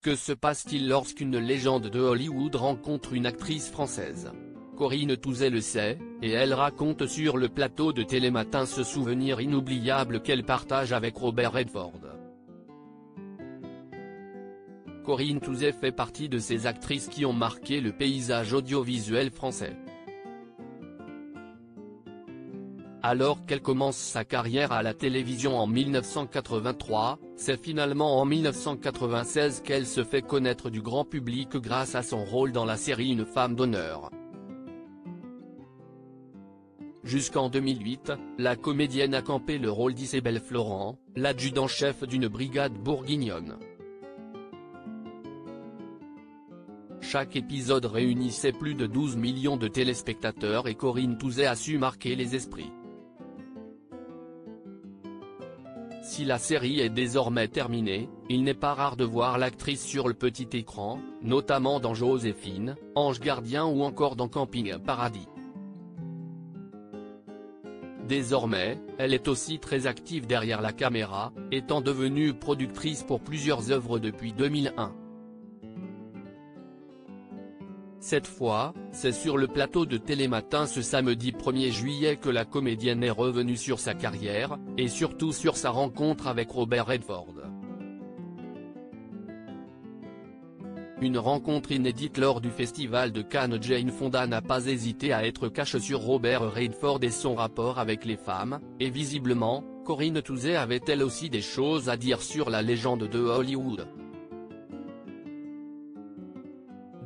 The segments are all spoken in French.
Que se passe-t-il lorsqu'une légende de Hollywood rencontre une actrice française? Corinne Touzé le sait, et elle raconte sur le plateau de Télématin ce souvenir inoubliable qu'elle partage avec Robert Redford. Corinne Touzé fait partie de ces actrices qui ont marqué le paysage audiovisuel français. Alors qu'elle commence sa carrière à la télévision en 1983, c'est finalement en 1996 qu'elle se fait connaître du grand public grâce à son rôle dans la série Une femme d'honneur. Jusqu'en 2008, la comédienne a campé le rôle d'Isabelle Florent, l'adjudant-chef d'une brigade bourguignonne. Chaque épisode réunissait plus de 12 millions de téléspectateurs et Corinne Touzé a su marquer les esprits. Si la série est désormais terminée, il n'est pas rare de voir l'actrice sur le petit écran, notamment dans Joséphine, Ange gardien ou encore dans Camping Paradis. Désormais, elle est aussi très active derrière la caméra, étant devenue productrice pour plusieurs œuvres depuis 2001. Cette fois, c'est sur le plateau de Télématin ce samedi 1er juillet que la comédienne est revenue sur sa carrière, et surtout sur sa rencontre avec Robert Redford. Une rencontre inédite lors du festival de Cannes. Jane Fonda n'a pas hésité à être cash sur Robert Redford et son rapport avec les femmes, et visiblement, Corinne Touzé avait elle aussi des choses à dire sur la légende de Hollywood.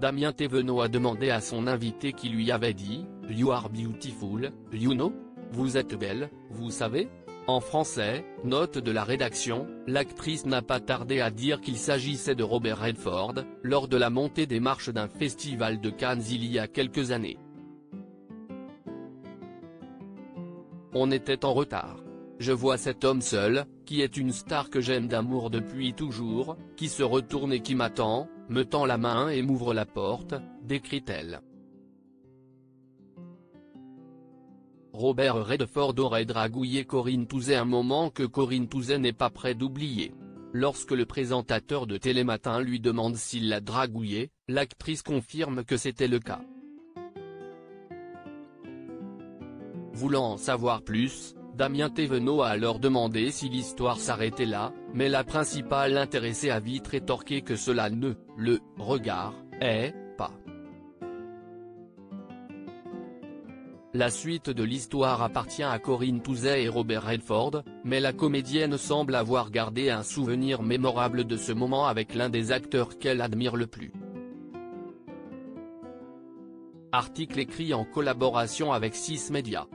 Damien Thévenot a demandé à son invité qui lui avait dit « You are beautiful, you know » Vous êtes belle, vous savez? En français, note de la rédaction, l'actrice n'a pas tardé à dire qu'il s'agissait de Robert Redford, lors de la montée des marches d'un festival de Cannes il y a quelques années. On était en retard. Je vois cet homme seul, qui est une star que j'aime d'amour depuis toujours, qui se retourne et qui m'attend, me tend la main et m'ouvre la porte, décrit-elle. Robert Redford aurait dragouillé Corinne Touzé, un moment que Corinne Touzé n'est pas près d'oublier. Lorsque le présentateur de Télématin lui demande s'il l'a dragouillé, l'actrice confirme que c'était le cas. Voulant en savoir plus, Damien Thévenot a alors demandé si l'histoire s'arrêtait là, mais la principale intéressée a vite rétorqué que cela ne le regardait pas. La suite de l'histoire appartient à Corinne Touzé et Robert Redford, mais la comédienne semble avoir gardé un souvenir mémorable de ce moment avec l'un des acteurs qu'elle admire le plus. Article écrit en collaboration avec 6 Médias.